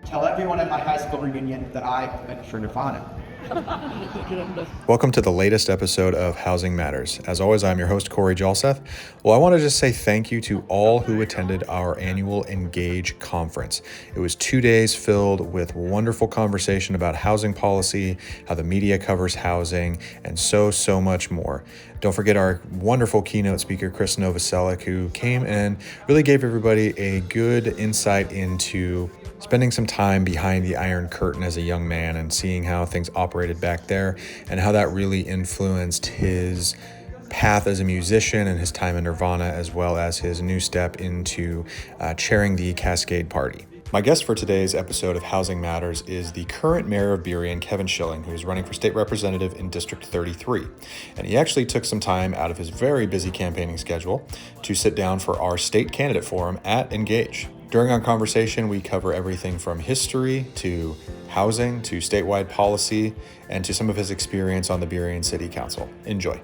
Tell everyone at my high school reunion that I went for Nirvana. Welcome to the latest episode of Housing Matters. As always, I'm your host, Corey Jalseth. Well, I want to just say thank you to all who attended our annual Engage conference. It was 2 days filled with wonderful conversation about housing policy, how the media covers housing, and so much more. Don't forget our wonderful keynote speaker, Chris Novoselic, who came and really gave everybody a good insight into spending some time behind the Iron Curtain as a young man and seeing how things operated back there and how that really influenced his path as a musician and his time in Nirvana, as well as his new step into chairing the Cascade Party. My guest for today's episode of Housing Matters is the current mayor of Burien, Kevin Schilling, who is running for state representative in District 33. And he actually took some time out of his very busy campaigning schedule to sit down for our state candidate forum at Engage. During our conversation, we cover everything from history to housing to statewide policy and to some of his experience on the Burien City Council. Enjoy.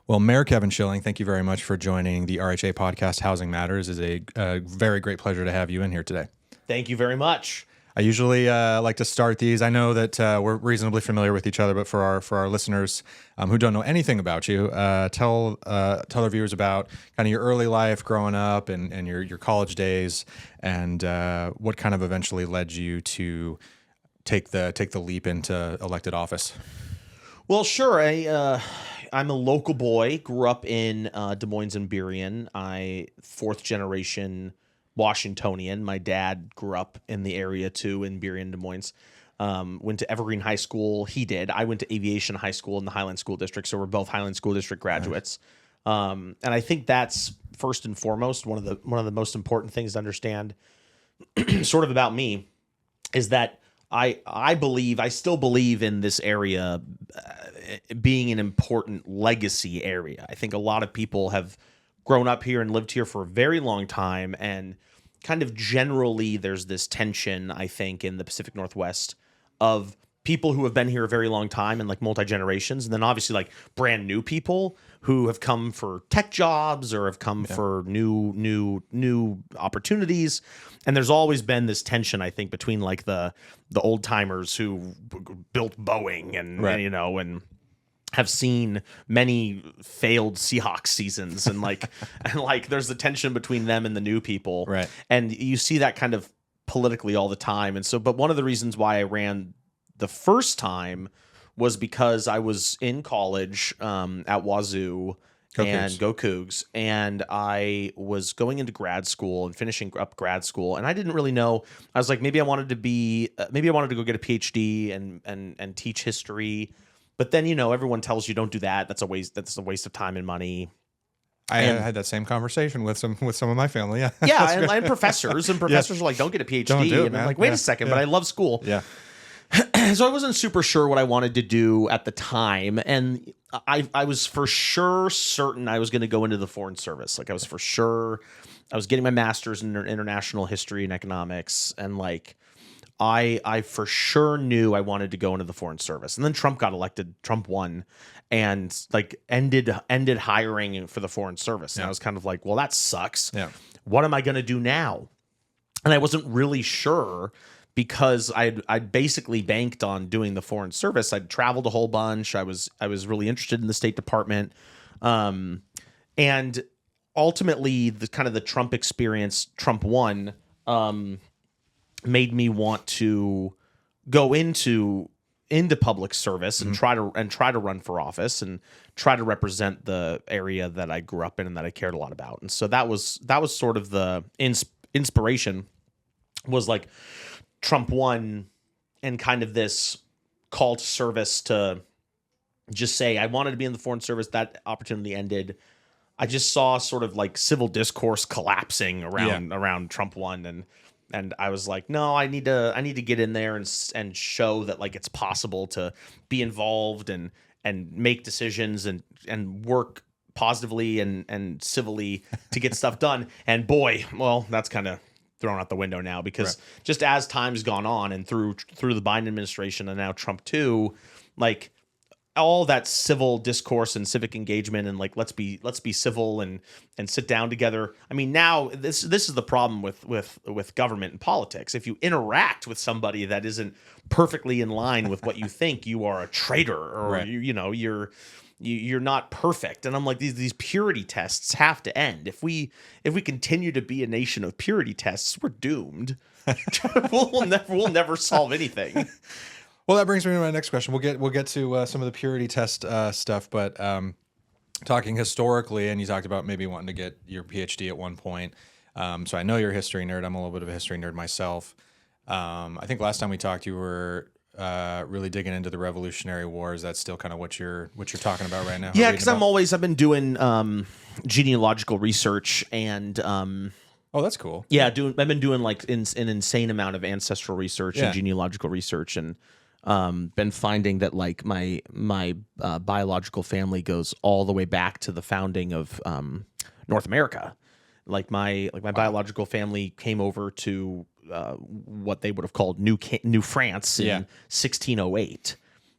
Well, Mayor Kevin Schilling, thank you very much for joining the RHA podcast, Housing Matters. It's a very great pleasure to have you in here today. Thank you very much. I usually like to start these. I know that we're reasonably familiar with each other, but for our listeners who don't know anything about you, tell our viewers about kind of your early life growing up and your college days, and what kind of eventually led you to take the leap into elected office. Well, sure. I'm a local boy. Grew up in Des Moines and Burien. I fourth generation Washingtonian. My dad grew up in the area too, in Burien, Des Moines. Went to Evergreen High School. He did. I went to Aviation High School in the Highland School District, so we're both Highland School District graduates. And I think that's first and foremost one of the most important things to understand, sort of about me, is that I still believe in this area being an important legacy area. I think a lot of people have grown up here and lived here for a very long time, and kind of generally there's this tension, I think, in the Pacific Northwest of people who have been here a very long time and like multi-generations, and then obviously like brand new people who have come for tech jobs or have come for new opportunities. And there's always been this tension, I think, between like the old timers who built Boeing and and have seen many failed Seahawks seasons and there's the tension between them and the new people. Right. And you see that kind of politically all the time. And so, but one of the reasons why I ran the first time was because I was in college at Wazoo. Go Cougs. And I was going into grad school and finishing up grad school. And I didn't really know. I was like, maybe I wanted to go get a PhD and teach history. But then, everyone tells you don't do that. That's a waste of time and money. I had that same conversation with some of my family. Yeah. Yeah. and professors are like, don't get a PhD. Don't do it, and man. I'm like, wait a second, but I love school. Yeah. So I wasn't super sure what I wanted to do at the time. And I was for sure certain I was going to go into the Foreign Service. Like I was getting my master's in international history and economics. And I for sure knew I wanted to go into the Foreign Service. And then Trump got elected. Trump won and ended hiring for the Foreign Service. And I was kind of like, well, that sucks. Yeah. What am I going to do now? And I wasn't really sure, because I'd basically banked on doing the Foreign Service. I'd traveled a whole bunch. I was really interested in the State Department. And ultimately the Trump experience, Trump won, made me want to go into public service and try to run for office and try to represent the area that I grew up in and that I cared a lot about. And so that was sort of the inspiration, was like Trump won and kind of this call to service to just say I wanted to be in the Foreign Service. That opportunity ended. I just saw sort of like civil discourse collapsing around Trump won, and I was like, no, I need to get in there and show that like it's possible to be involved and make decisions and work positively and civilly to get stuff done. And boy, well, that's kind of thrown out the window now, because just as time's gone on and through the Biden administration and now Trump too, like all that civil discourse and civic engagement and like let's be civil and sit down together. I mean, now this is the problem with government and politics. If you interact with somebody that isn't perfectly in line with what you think, you are a traitor, or Right. you're not perfect. And I'm like, these purity tests have to end. If we continue to be a nation of purity tests, we're doomed. we'll never solve anything. Well, that brings me to my next question. We'll get to some of the purity test stuff, but talking historically, and you talked about maybe wanting to get your PhD at one point. So I know you're a history nerd. I'm a little bit of a history nerd myself. I think last time we talked, you were really digging into the Revolutionary Wars. That's still kind of what you're talking about right now. Yeah, because I've been doing genealogical research and. Oh, that's cool. Yeah, I've been doing like an insane amount of ancestral research Yeah. and genealogical research, and been finding that like my biological family goes all the way back to the founding of North America. Like my biological family came over to what they would have called New France in 1608,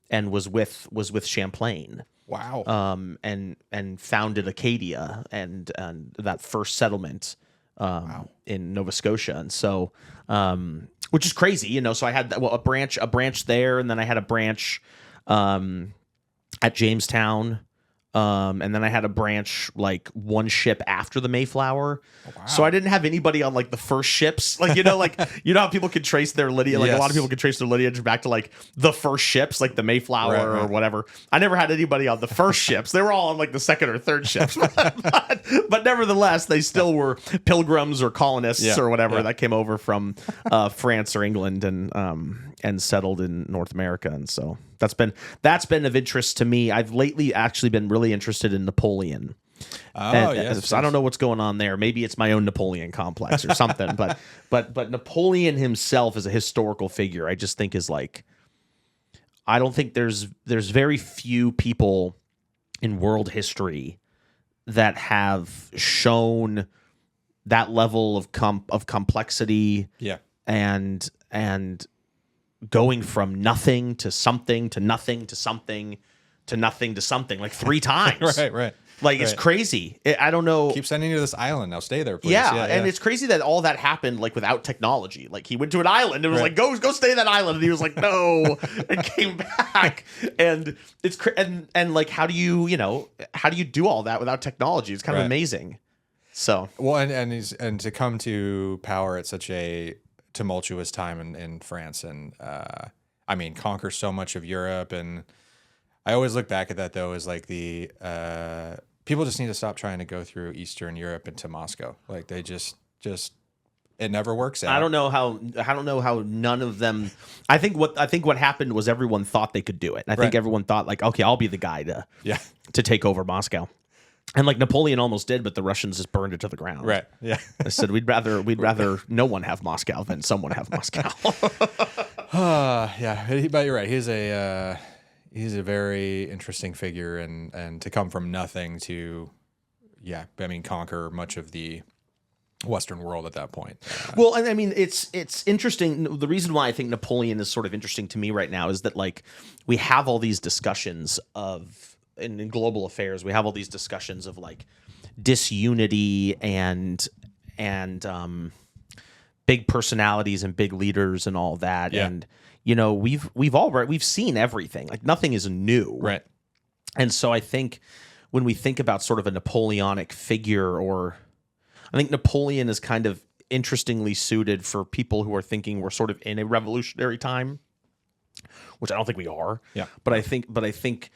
and was with Champlain. Wow. And founded Acadia and that first settlement in Nova Scotia. And so, which is crazy, you know, so I had a branch there. And then I had a branch, at Jamestown. And then I had a branch like one ship after the Mayflower. Oh, wow. So I didn't have anybody on like the first ships. Like, you know, how people can trace their lineage. Like a lot of people can trace their lineage back to like the first ships, like the Mayflower or whatever. I never had anybody on the first ships. They were all on like the second or third ships. but nevertheless, they still were pilgrims or colonists or whatever that came over from France or England and settled in North America. And so that's been of interest to me. I've lately actually been really interested in Napoleon. So I don't know what's going on there. Maybe it's my own Napoleon complex or something. but Napoleon himself as a historical figure, I just think is like, I don't think there's very few people in world history that have shown that level of complexity. Yeah. And going from nothing to something to nothing to something to nothing to something like 3 times. Right. Like it's crazy. I don't know. Keep sending you to this island. Now stay there, please. Yeah, and it's crazy that all that happened like without technology. Like he went to an island and was like, "Go stay in that island," and he was like, "No," and came back. And it's and like how do you do all that without technology? It's kind of amazing. So well, and to come to power at such a tumultuous time in France, and I mean conquer so much of Europe. And I always look back at that though as like the people just need to stop trying to go through Eastern Europe into Moscow. Like they just it never works out. I don't know how none of them. I think what happened was everyone thought they could do it. I think everyone thought like, okay, I'll be the guy to take over Moscow. And like Napoleon almost did, but the Russians just burned it to the ground. Right. Yeah. I said we'd rather no one have Moscow than someone have Moscow. Yeah, but you're right. He's a very interesting figure, and to come from nothing to, conquer much of the Western world at that point. Well, and I mean, it's interesting. The reason why I think Napoleon is sort of interesting to me right now is that like we have all these discussions of in global affairs, we have all these discussions of like disunity and big personalities and big leaders and all that. Yeah. And you know, we've seen everything. Like nothing is new. Right. And so I think when we think about sort of a Napoleonic figure, or I think Napoleon is kind of interestingly suited for people who are thinking we're sort of in a revolutionary time, which I don't think we are. Yeah. But I think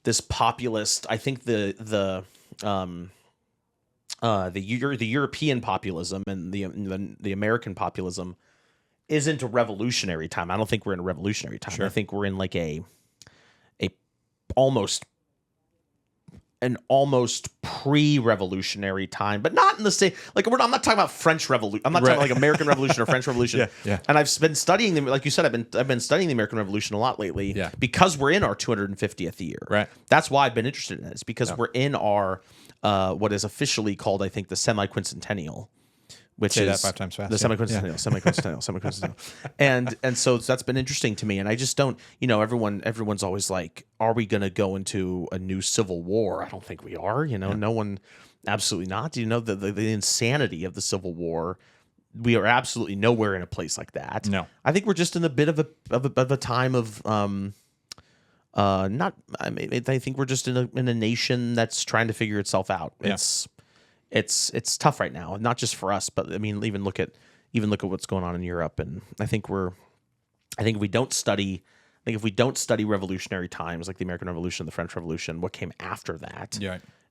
this populist, I think the European populism and the American populism isn't a revolutionary time. I don't think we're in a revolutionary time. Sure. I think we're in like an almost pre-revolutionary time, but not in the same. Like I'm not talking about French Revolution. I'm not talking like American Revolution or French Revolution. Yeah. And I've been studying them, like you said. I've been studying the American Revolution a lot lately. Yeah. Because we're in our 250th year. Right. That's why I've been interested in it. It's because we're in our what is officially called, I think, the semi-quincentennial, which Say is that 5 times fast. the semi-quincentennial. And so that's been interesting to me. And I just don't, everyone's always like, are we going to go into a new civil war? I don't think we are, no one, absolutely not. Do you know the insanity of the Civil War? We are absolutely nowhere in a place like that. No. I think we're just in a bit of a time of, I think we're just in a nation that's trying to figure itself out. Yeah. It's tough right now, not just for us, but I mean, even look at what's going on in Europe. And I think if we don't study revolutionary times like the American Revolution, the French Revolution, what came after that,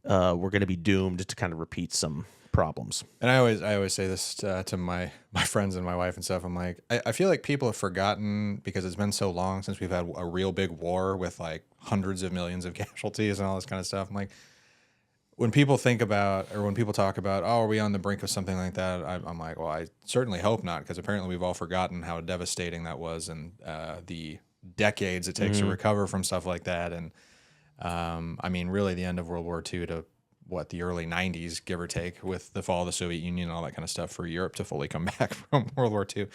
we're going to be doomed to kind of repeat some problems. And I always say this to my friends and my wife and stuff. I'm like, I feel like people have forgotten, because it's been so long since we've had a real big war with like hundreds of millions of casualties and all this kind of stuff. I'm like, when people think about, or when people talk about, oh, are we on the brink of something like that? I'm like, well, I certainly hope not, because apparently we've all forgotten how devastating that was, and the decades it takes to recover from stuff like that. And I mean, really, the end of World War II to the early 90s, give or take, with the fall of the Soviet Union and all that kind of stuff, for Europe to fully come back from World War II.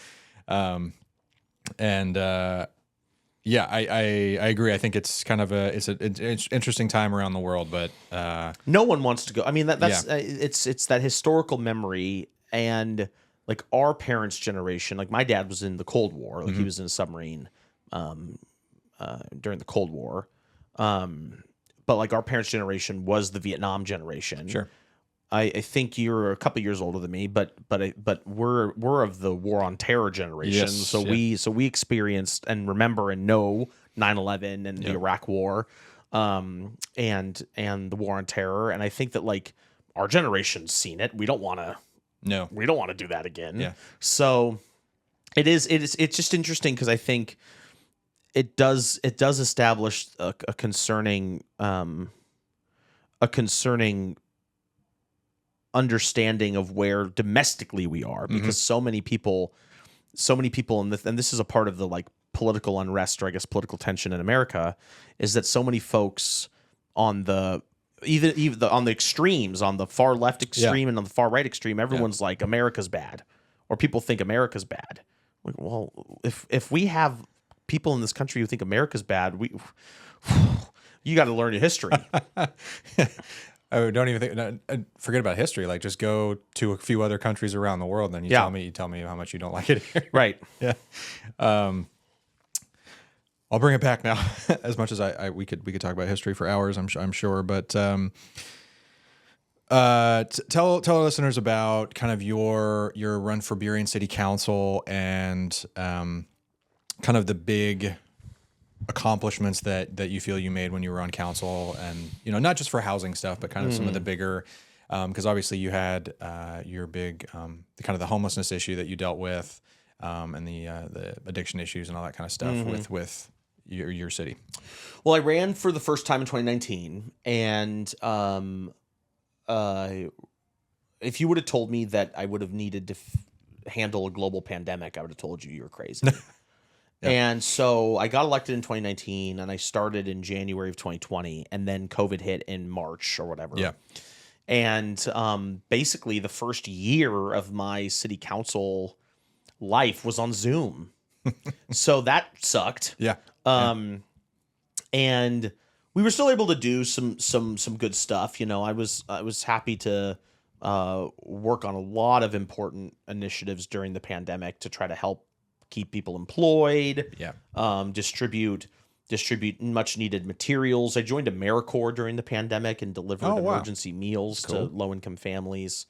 Yeah, I agree. I think it's kind of it's an interesting time around the world, but no one wants to go. I mean, it's that historical memory, and like our parents' generation. Like my dad was in the Cold War. Like he was in a submarine during the Cold War. But like our parents' generation was the Vietnam generation. Sure. I think you're a couple years older than me, but we're of the War on Terror generation. Yes, we experienced and remember and know 9/11 and the Iraq War, and the War on Terror. And I think that like our generation's seen it. We don't want to. No, we don't want to do that again. Yeah. So it's just interesting, because I think it does establish a concerning understanding of where domestically we are, because so many people and this is a part of the like political unrest, or I guess political tension in America, is that so many folks on the even on the extremes, on the far left extreme and on the far right extreme, everyone's like, America's bad, or people think America's bad. Like, well, if we have people in this country who think America's bad, you got to learn your history. I don't even think. Forget about history. Like, just go to a few other countries around the world, and then you tell me how much you don't like it here. Right. Yeah. I'll bring it back now. As much as we could talk about history for hours, I'm sure. But tell our listeners about kind of your run for Burien City Council, and kind of the big accomplishments that you feel you made when you were on council, and not just for housing stuff, but kind of some of the bigger, because obviously you had your big the kind of the homelessness issue that you dealt with, and the addiction issues and all that kind of stuff with your city. Well, I ran for the first time in 2019, and if you would have told me that I would have needed to handle a global pandemic, I would have told you were crazy. Yeah. And so I got elected in 2019, and I started in January of 2020, and then COVID hit in March or whatever. Yeah. And basically the first year of my city council life was on Zoom. So that sucked. Yeah. And we were still able to do some good stuff. I was happy to work on a lot of important initiatives during the pandemic to try to help keep people employed, distribute much needed materials. I joined AmeriCorps during the pandemic and delivered emergency meals to low income families.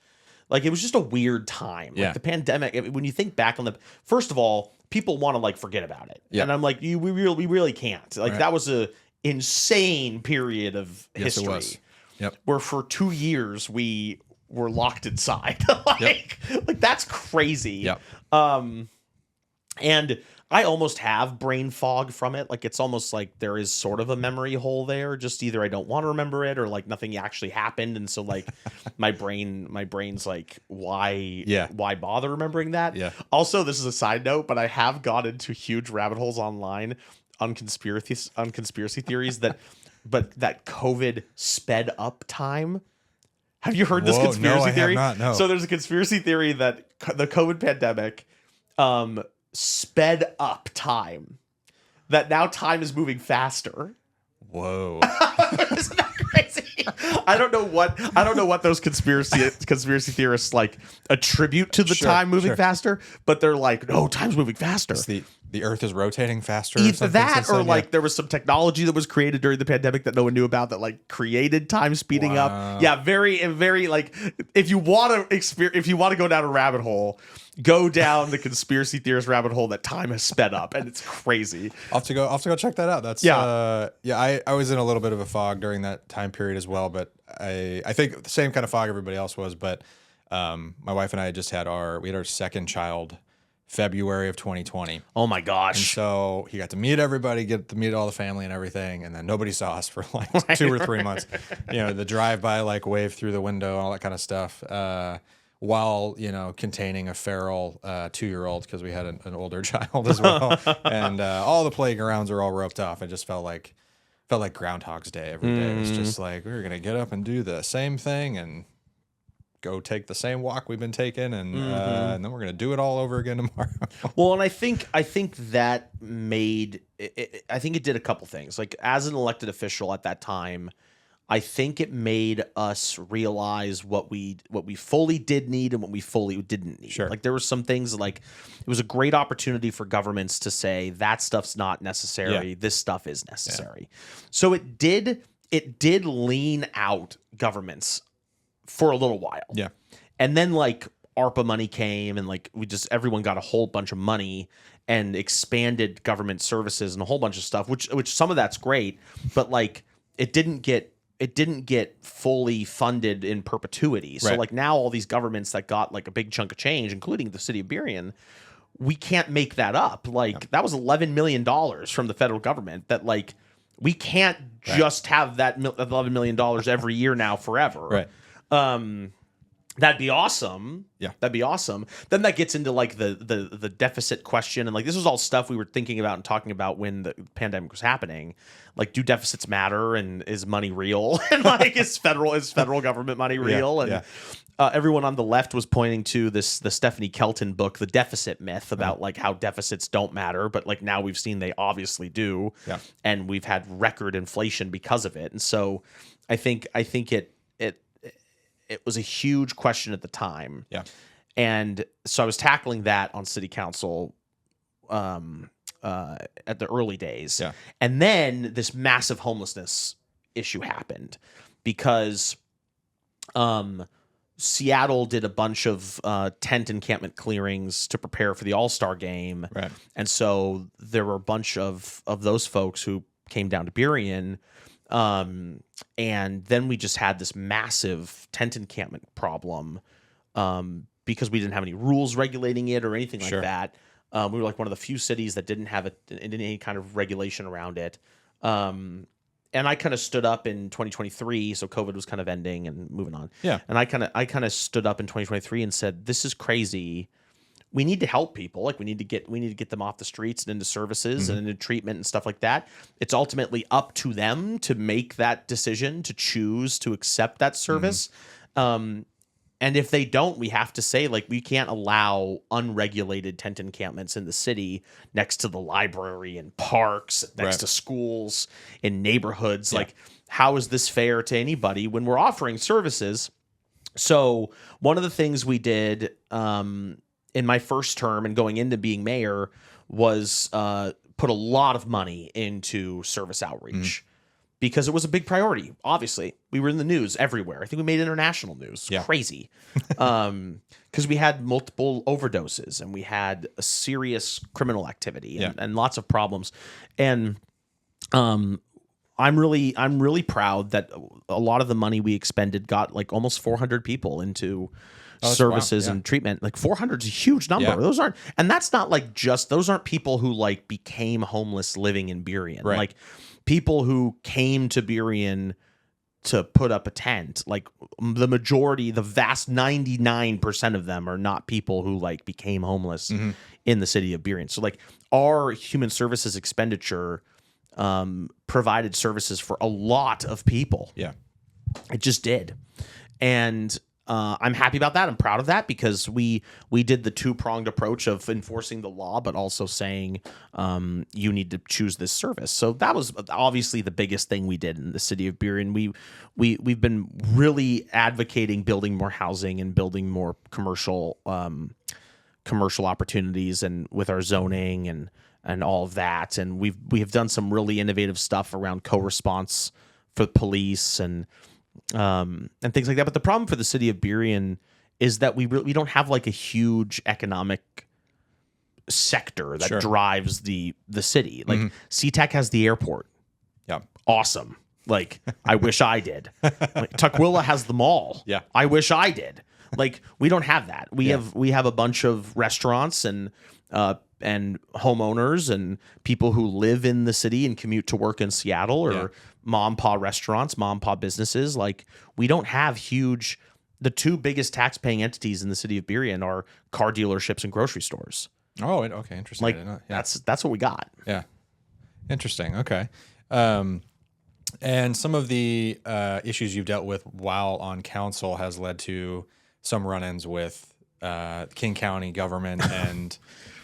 Like, it was just a weird time. Like the pandemic, when you think back on first of all, people want to like forget about it. Yeah. And I'm like, we really can't. Like, that was a insane period of history. It was. Yep. Where for 2 years we were locked inside. like that's crazy. Yep. And I almost have brain fog from it. Like, it's almost like there is sort of a memory hole there. Just either I don't want to remember it, or like nothing actually happened. And so like my brain's like, why bother remembering that? Yeah. Also, this is a side note, but I have got into huge rabbit holes online on conspiracy theories that, but that COVID sped up time Have you heard this Whoa, conspiracy no, I have theory? not, no. So there's a conspiracy theory that the COVID pandemic sped up time. That now time is moving faster. Whoa. Isn't that crazy? I don't know what those conspiracy theorists like attribute to the Sure, time moving sure. faster, but they're like, no, time's moving faster. The Earth is rotating faster. Or Either something that since or then? like there was some technology that was created during the pandemic that no one knew about that like created time speeding Wow. up. Yeah, very like if you want to go down a rabbit hole, go down the conspiracy theorist rabbit hole that time has sped up and it's crazy. I'll have to go check that out. That's I was in a little bit of a fog during that time period as well, but I think the same kind of fog everybody else was. But my wife and I just had our second child February of 2020. Oh my And gosh. so he got to meet everybody, get to meet all the family and everything, and then nobody saw us for like 2 or 3 months. You know, the drive-by like wave through the window and all that kind of stuff. While containing a feral 2-year-old because we had an older child as well, and all the playgrounds are all roped off. It just felt like Groundhog's Day every day. It was just like we were gonna get up and do the same thing and go take the same walk we've been taking, and then we're gonna do it all over again tomorrow. Well, and I think that made I think it did a couple things. Like as an elected official at that time, I think it made us realize what we fully did need and what we fully didn't need. Sure. Like there were some things like it was a great opportunity for governments to say that stuff's not necessary. Yeah. This stuff is necessary. So it did lean out governments for a little while. Yeah. And then like ARPA money came and like everyone got a whole bunch of money and expanded government services and a whole bunch of stuff, which some of that's great, but like it didn't get fully funded in perpetuity. So Right. like now all these governments that got like a big chunk of change, including the city of Burien, we can't make that up. Like that was $11 million from the federal government that like we can't just have that $11 million every year now forever. Right. That'd be awesome. Yeah. That'd be awesome. Then that gets into like the deficit question. And like this was all stuff we were thinking about and talking about when the pandemic was happening. Like, do deficits matter and is money real? And like is federal government money real? And everyone on the left was pointing to the Stephanie Kelton book, The Deficit Myth, about like how deficits don't matter, but like now we've seen they obviously do. Yeah. And we've had record inflation because of it. And so I think it was a huge question at the time. Yeah. And so I was tackling that on city council at the early days. Yeah. And then this massive homelessness issue happened because Seattle did a bunch of tent encampment clearings to prepare for the All-Star game. Right. And so there were a bunch of those folks who came down to Burien. And then we just had this massive tent encampment problem because we didn't have any rules regulating it or anything like Sure. that. We were like one of the few cities that didn't have any kind of regulation around it. And I kind of stood up in 2023, so COVID was kind of ending and moving on. Yeah. And I kind of stood up in 2023 and said, "This is crazy. We need to help people. Like we need to get them off the streets and into services and into treatment and stuff like that. It's ultimately up to them to make that decision, to choose to accept that service. And if they don't, we have to say like we can't allow unregulated tent encampments in the city next to the library and parks, next to schools, in neighborhoods. Yeah. Like how is this fair to anybody when we're offering services?" So one of the things we did in my first term and going into being mayor was put a lot of money into service outreach because it was a big priority. Obviously, we were in the news everywhere. I think we made international news. Yeah. Crazy. Because we had multiple overdoses and we had a serious criminal activity and lots of problems. And I'm really proud that a lot of the money we expended got like almost 400 people into services and treatment. Like 400 is a huge number. Yeah. That's not like those aren't people who like became homeless living in Burien. Right. Like people who came to Burien to put up a tent. Like the majority, the vast 99% of them are not people who like became homeless in the city of Burien. So like our human services expenditure provided services for a lot of people. Yeah. It just did. And I'm happy about that. I'm proud of that because we did the two-pronged approach of enforcing the law, but also saying you need to choose this service. So that was obviously the biggest thing we did in the city of Burien. We've been really advocating building more housing and building more commercial opportunities, and with our zoning and all of that. And we have done some really innovative stuff around co-response for police and things like that. But the problem for the city of Burien is that we don't have like a huge economic sector that drives the city. Like SeaTac has the airport. Yeah. Awesome. Like I wish I did. Like, Tukwila has the mall. Yeah. I wish I did. Like we don't have that. We have a bunch of restaurants and homeowners and people who live in the city and commute to work in Seattle, or mom and pop restaurants, mom and pop businesses. Like we don't have huge. The two biggest tax-paying entities in the city of Burien are car dealerships and grocery stores. Oh, okay, interesting. Like that's what we got. Yeah, interesting. Okay, and some of the issues you've dealt with while on council has led to some run-ins with King County government, and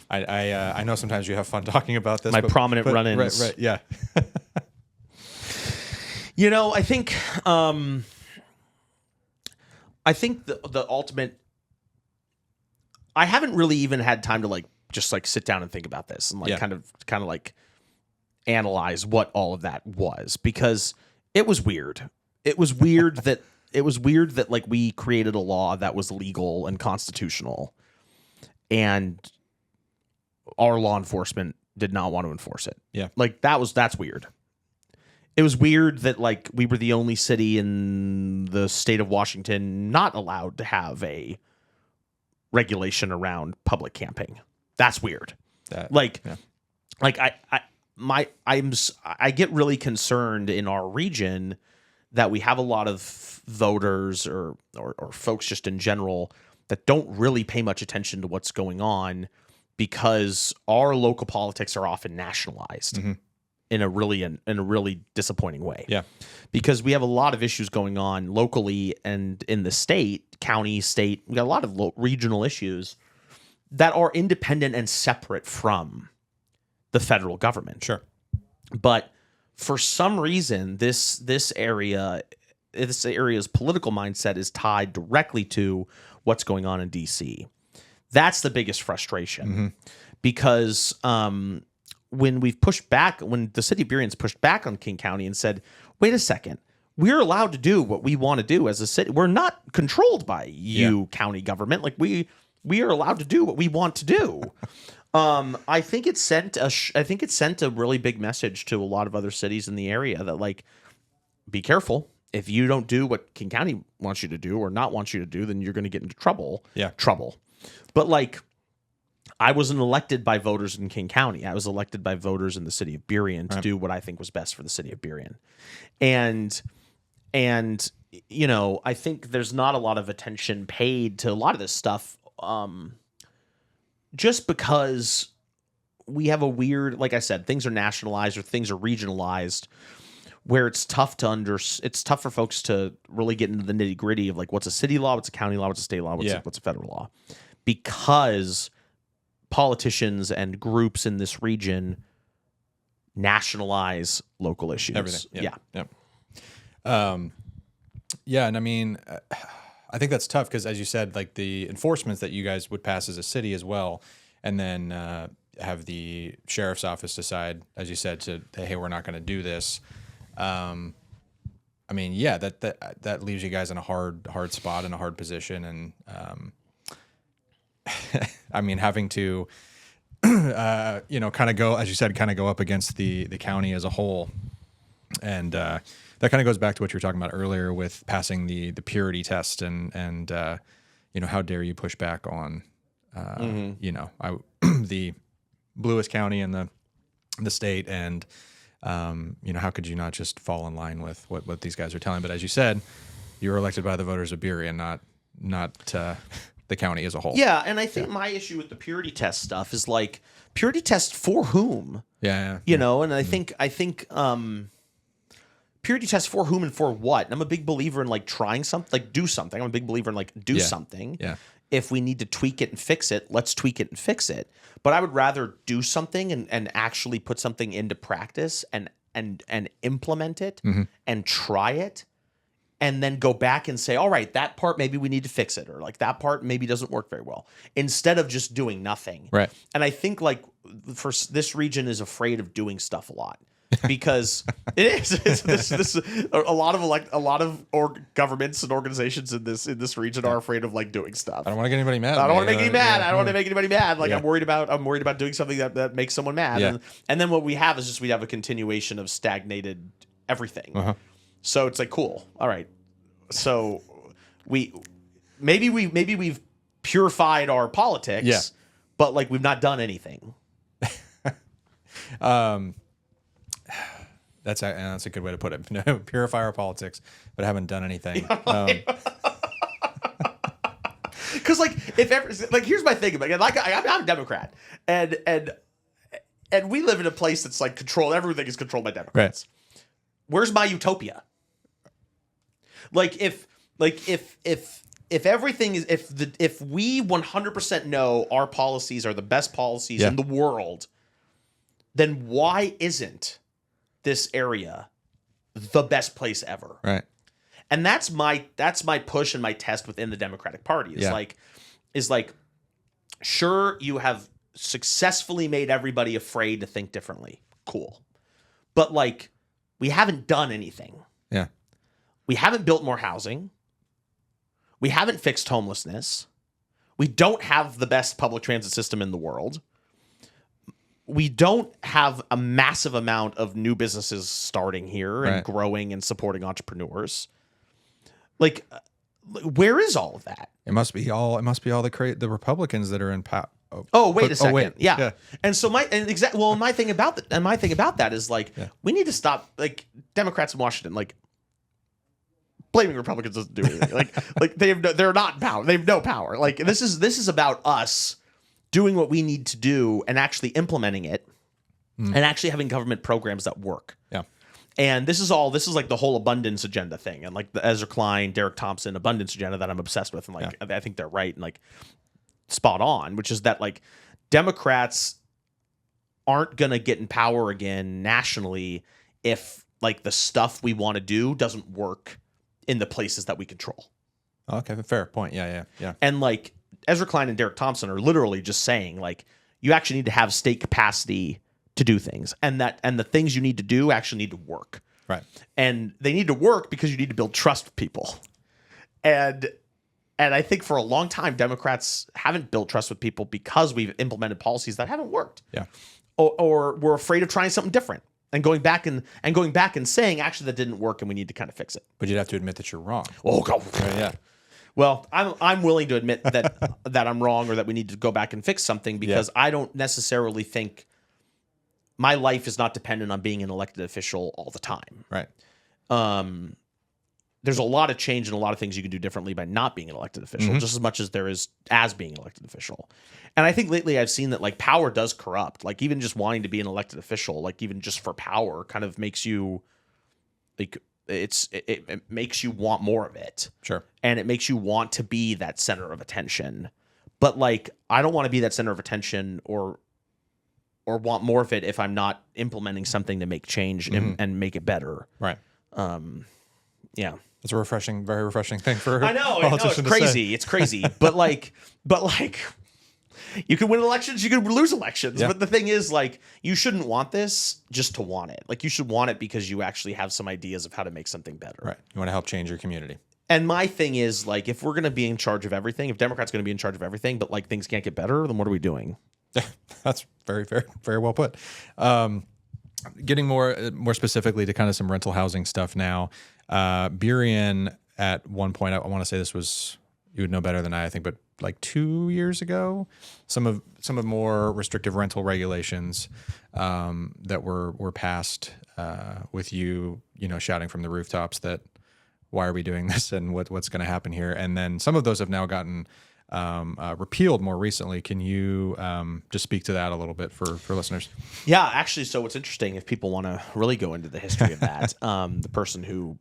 I know sometimes you have fun talking about this. My prominent run-ins, right? Yeah. I think the ultimate. I haven't really even had time to just sit down and think about this and kind of like analyze what all of that was, because it was weird. It was weird that we created a law that was legal and constitutional, and our law enforcement did not want to enforce it. Yeah. That's weird. It was weird that we were the only city in the state of Washington not allowed to have a regulation around public camping. That's weird. I get really concerned in our region that we have a lot of voters or folks just in general that don't really pay much attention to what's going on, because our local politics are often nationalized in a really disappointing way. Yeah. Because we have a lot of issues going on locally and in the state, county, state. We got a lot of regional issues that are independent and separate from the federal government. Sure. But for some reason, this area's political mindset is tied directly to what's going on in DC. That's the biggest frustration, because when the city of Burien's pushed back on King County and said, wait a second, we're allowed to do what we want to do as a city. We're not controlled by you, county government. We are allowed to do what we want to do. I think it sent a really big message to a lot of other cities in the area that be careful. If you don't do what King County wants you to do or not wants you to do, then you're going to get into trouble. Yeah. Trouble. But I wasn't elected by voters in King County. I was elected by voters in the city of Burien to do what I think was best for the city of Burien. And I think there's not a lot of attention paid to a lot of this stuff, just because we have a weird, like I said, things are nationalized or things are regionalized, where it's tough for folks to really get into the nitty gritty of what's a city law, what's a county law, what's a state law, what's a federal law, because politicians and groups in this region nationalize local issues. Everything. Yeah. And I mean, I think that's tough because, as you said, the enforcements that you guys would pass as a city as well, and then have the sheriff's office decide, as you said, hey, we're not going to do this. I mean, yeah, that leaves you guys in a hard spot and a hard position, and I mean, having to kind of go, as you said, go up against the county as a whole, and that kind of goes back to what you were talking about earlier with passing the purity test, and how dare you push back on the bluest county in the state, and how could you not just fall in line with what these guys are telling? But as you said, you were elected by the voters of Burien, not the county as a whole. Yeah, and I think my issue with the purity test stuff is purity test for whom? Yeah. And I think purity test for whom and for what? And I'm a big believer in like trying something, like do something. I'm a big believer in like do something. Yeah. If we need to tweak it and fix it, let's tweak it and fix it. But I would rather do something and actually put something into practice and implement it and try it, and then go back and say, all right, that part maybe we need to fix it, or like that part maybe doesn't work very well, instead of just doing nothing. Right. And I think like for this region is afraid of doing stuff a lot. Because it is this a lot of governments and organizations in this region are afraid of like doing stuff. I don't want to get anybody mad. I don't want to make anybody mad. I don't want to make anybody mad. Like I'm worried about doing something that makes someone mad. Yeah. And then what we have is just we have a continuation of stagnated everything. So it's like cool. All right. So maybe we've purified our politics, but like we've not done anything. That's a good way to put it. No, purify our politics, but haven't done anything. Because like if ever, like here's my thing about it. Like I'm a Democrat, and we live in a place that's like controlled. Everything is controlled by Democrats. Right. Where's my utopia? Like if everything is if we 100% know our policies are the best policies in the world, then why isn't this area the best place ever? Right. And that's my push and my test within the Democratic Party is like sure, you have successfully made everybody afraid to think differently. Cool. But like we haven't done anything. Yeah. We haven't built more housing. We haven't fixed homelessness. We don't have the best public transit system in the world. We don't have a massive amount of new businesses starting here and growing and supporting entrepreneurs. Like, where is all of that? It must be all the Republicans that are in power. Wait a second. Yeah. And so my thing about that is like we need to stop like Democrats in Washington like blaming Republicans doesn't do anything. like they're not in power. They have no power. Like this is about us doing what we need to do and actually implementing it and actually having government programs that work. Yeah. And this is like the whole abundance agenda thing and like the Ezra Klein, Derek Thompson abundance agenda that I'm obsessed with. And like, I think they're right and like spot on, which is that like Democrats aren't going to get in power again nationally if like the stuff we want to do doesn't work in the places that we control. Okay. Fair point. Yeah. And like, Ezra Klein and Derek Thompson are literally just saying like you actually need to have state capacity to do things and the things you need to do actually need to work. Right. And they need to work because you need to build trust with people. And I think for a long time Democrats haven't built trust with people because we've implemented policies that haven't worked. Yeah. Or we're afraid of trying something different and going back and saying actually that didn't work and we need to kind of fix it. But you'd have to admit that you're wrong. Oh God. Yeah. Well, I'm willing to admit that that I'm wrong or that we need to go back and fix something because I don't necessarily think my life is not dependent on being an elected official all the time. Right. There's a lot of change and a lot of things you can do differently by not being an elected official, just as much as there is as being an elected official. And I think lately I've seen that like power does corrupt. Like even just wanting to be an elected official, like even just for power, kind of makes you like. It makes you want more of it. Sure. And it makes you want to be that center of attention. But like, I don't want to be that center of attention or want more of it if I'm not implementing something to make change and make it better. Right. Yeah. It's a very refreshing thing for I know it's crazy. It's crazy. But like you can win elections, you can lose elections. Yeah. But the thing is, like, you shouldn't want this just to want it. Like, you should want it because you actually have some ideas of how to make something better. Right. You want to help change your community. And my thing is, like, if we're going to be in charge of everything, if Democrats going to be in charge of everything, but, like, things can't get better, then what are we doing? That's very, very, very well put. Getting more specifically to kind of some rental housing stuff now. Burien, at one point, I want to say this was, you would know better than I think, but like 2 years ago, some of more restrictive rental regulations that were passed with you shouting from the rooftops that why are we doing this and what's going to happen here, and then some of those have now gotten repealed more recently. Can you just speak to that a little bit for listeners? Yeah, actually, so what's interesting, if people want to really go into the history of that, the person who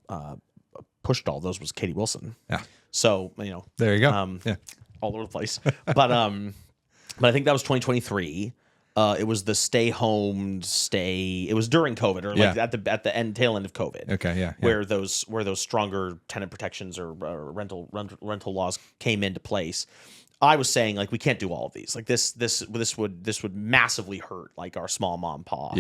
pushed all those was Katie Wilson. Yeah. So, There you go. Yeah. all over the place. But I think that was 2023. It was the stay. It was during COVID, or like at the tail end of COVID. Okay. Yeah. Where those stronger tenant protections or rental laws came into place. I was saying, like, we can't do all of these. Like this would massively hurt like our small mom and pop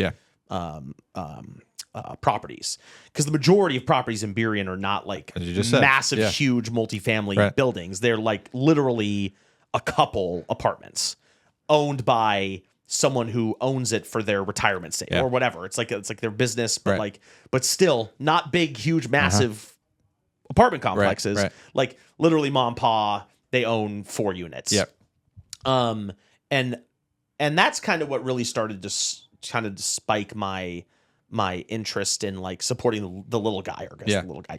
properties, because the majority of properties in Burien are not like massive, huge multifamily buildings. They're like literally a couple apartments owned by someone who owns it for their retirement sake or whatever. It's like their business, but but still not big, huge, massive apartment complexes. Right. Like literally mom and pa, they own 4 units. Yep. And that's kind of what really started to spike my interest in like supporting the little guy, or I guess the little guy,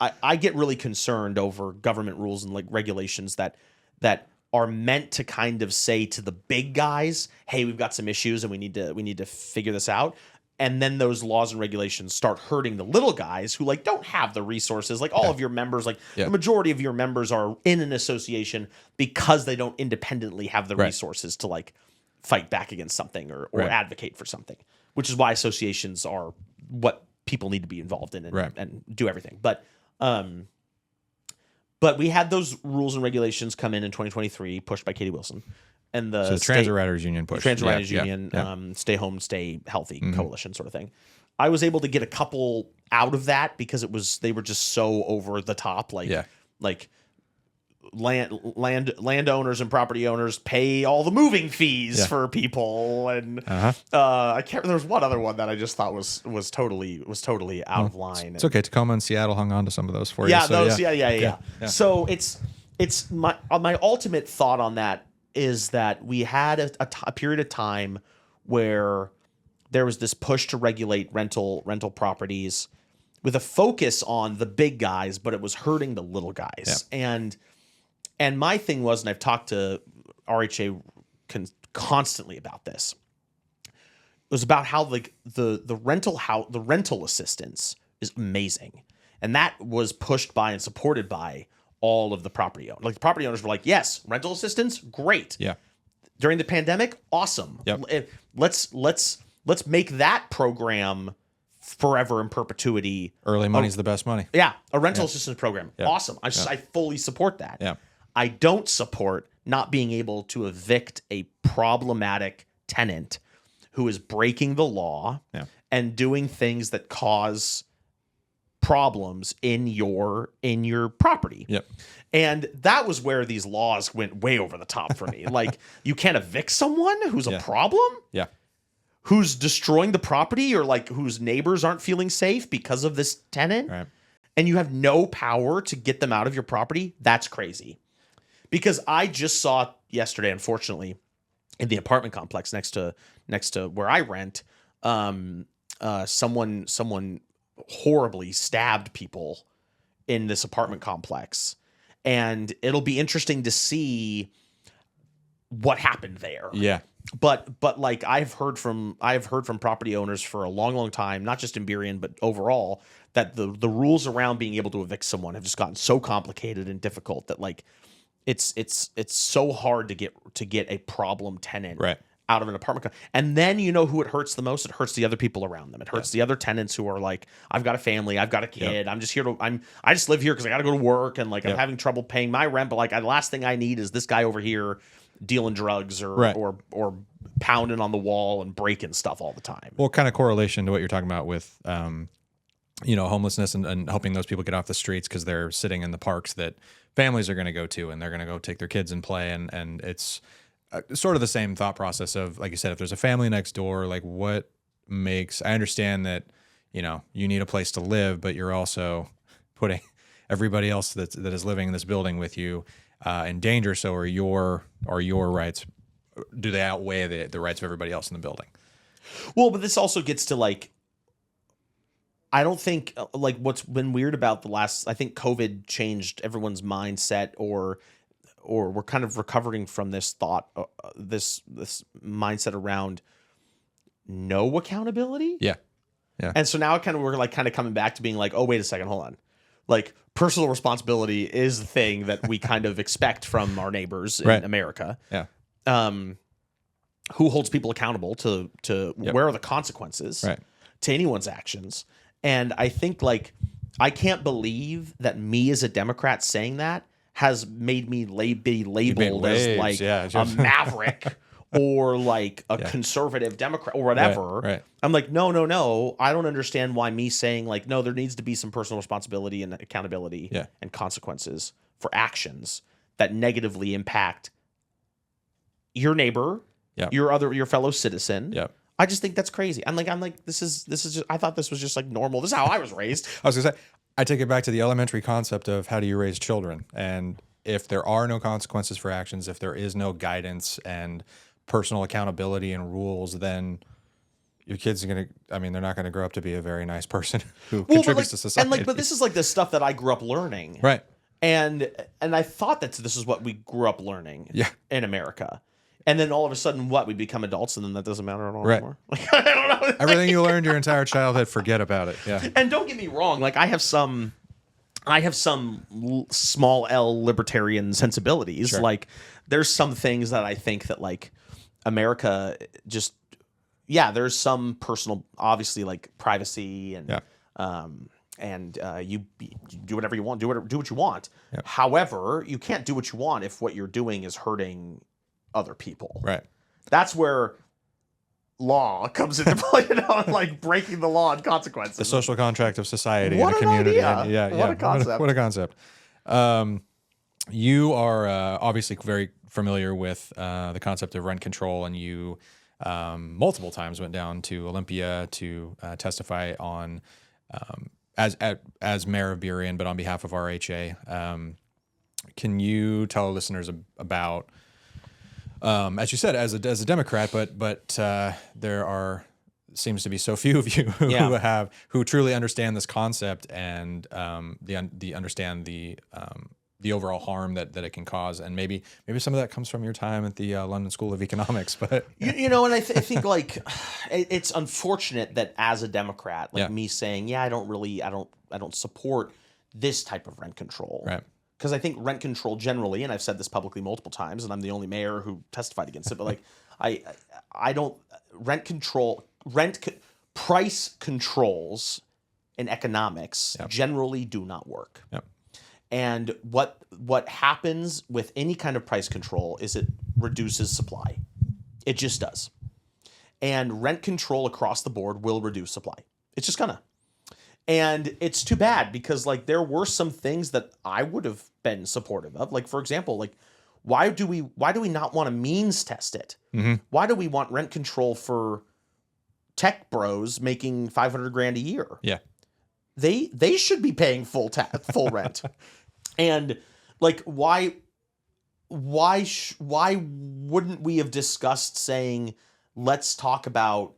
I get really concerned over government rules and like regulations that are meant to kind of say to the big guys, hey, we've got some issues and we need to figure this out. And then those laws and regulations start hurting the little guys who like don't have the resources. Like all of your members, like the majority of your members are in an association because they don't independently have the resources to like fight back against something or advocate for something, which is why associations are what people need to be involved in and do everything. But we had those rules and regulations come in 2023, pushed by Katie Wilson, and the Transit Riders Union push. Transit Riders Union, Stay Home, Stay Healthy coalition sort of thing. I was able to get a couple out of that because they were just so over the top, like landowners and property owners pay all the moving fees for people, and I can't. There was one other one that I just thought was totally out of line. It's okay. Tacoma and Seattle hung on to some of those for you. Yeah, So it's my ultimate thought on that is that we had a period of time where there was this push to regulate rental properties with a focus on the big guys, but it was hurting the little guys. And my thing was, and I've talked to RHA constantly about this, it was about how like the rental assistance is amazing, and that was pushed by and supported by all of the property owners. Like the property owners were like, yes, rental assistance, great. Yeah. During the pandemic, awesome. Yep. Let's make that program forever in perpetuity. Early money's the best money. Yeah, a rental assistance program, awesome. I fully support that. Yeah. I don't support not being able to evict a problematic tenant who is breaking the law and doing things that cause problems in your property. Yep. And that was where these laws went way over the top for me. Like, you can't evict someone who's a problem? Yeah. Who's destroying the property, or like whose neighbors aren't feeling safe because of this tenant? Right. And you have no power to get them out of your property? That's crazy. Because I just saw yesterday, unfortunately, in the apartment complex next to where I rent, someone horribly stabbed people in this apartment complex, and it'll be interesting to see what happened there. Yeah. But like I've heard from property owners for a long time, not just in Burien but overall, that the rules around being able to evict someone have just gotten so complicated and difficult that like it's so hard to get a problem tenant out of an apartment. And then you know who it hurts the most? It hurts the other people around them. It hurts the other tenants who are like, I've got a family, I've got a kid, I'm just here I just live here because I got to go to work, and like I'm having trouble paying my rent, but like the last thing I need is this guy over here dealing drugs or pounding on the wall and breaking stuff all the time. Well, kind of correlation to what you're talking about with homelessness and helping those people get off the streets because they're sitting in the parks that families are going to go to, and they're going to go take their kids and play. And it's sort of the same thought process of, like you said, if there's a family next door, like I understand that, you need a place to live, but you're also putting everybody else that is living in this building with you in danger. So are your rights, do they outweigh the rights of everybody else in the building? Well, but this also gets to like, I don't think like what's been weird about the last, I think COVID changed everyone's mindset, or we're kind of recovering from this thought, this mindset around no accountability. Yeah. Yeah. And so now we're like kind of coming back to being like, oh, wait a second, hold on. Like personal responsibility is the thing that we kind of expect from our neighbors in America. Yeah. Who holds people accountable to where are the consequences to anyone's actions. And I think like, I can't believe that me as a Democrat saying that has made me be labeled as like a maverick or like a conservative Democrat or whatever. Right. I'm like, no. I don't understand why me saying like, no, there needs to be some personal responsibility and accountability and consequences for actions that negatively impact your neighbor, your fellow citizen. Yeah. I just think that's crazy. I'm like, this is just, I thought this was just like normal. This is how I was raised. I was gonna say, I take it back to the elementary concept of how do you raise children? And if there are no consequences for actions, if there is no guidance and personal accountability and rules, then your kids are they're not going to grow up to be a very nice person who contributes to society. But this is like the stuff that I grew up learning. Right. And I thought that this is what we grew up learning in America. And then all of a sudden, we become adults, and then that doesn't matter at all anymore. Like, I don't know. Everything you learned your entire childhood, forget about it. Yeah. And don't get me wrong. Like I have some small L libertarian sensibilities. Sure. Like there's some things that I think that like America just, there's some personal, obviously like privacy and you do whatever you want, do what you want. Yep. However, you can't do what you want if what you're doing is hurting other people. Right. That's where law comes into play, like breaking the law and consequences. The social contract of society What and a an community. idea. And, What a concept. What a concept. You are obviously very familiar with the concept of rent control, and you multiple times went down to Olympia to testify on as mayor of Burien, but on behalf of RHA. Can you tell our listeners about, as you said, as a Democrat, but there seems to be so few of you who truly understand this concept and understand the overall harm that it can cause, and maybe some of that comes from your time at the London School of Economics. But and I think like it's unfortunate that as a Democrat, like me saying, I don't support this type of rent control, right? Because I think rent control generally, and I've said this publicly multiple times, and I'm the only mayor who testified against it, but like I don't price controls in economics generally do not work. Yep. And what happens with any kind of price control is it reduces supply. It just does. And rent control across the board will reduce supply. It's just gonna. And it's too bad because like there were some things that I would have been supportive of. Like for example, like why do we not want to means test it? Mm-hmm. Why do we want rent control for tech bros making $500,000 a year? Yeah. They should be paying full rent. And like why wouldn't we have discussed saying let's talk about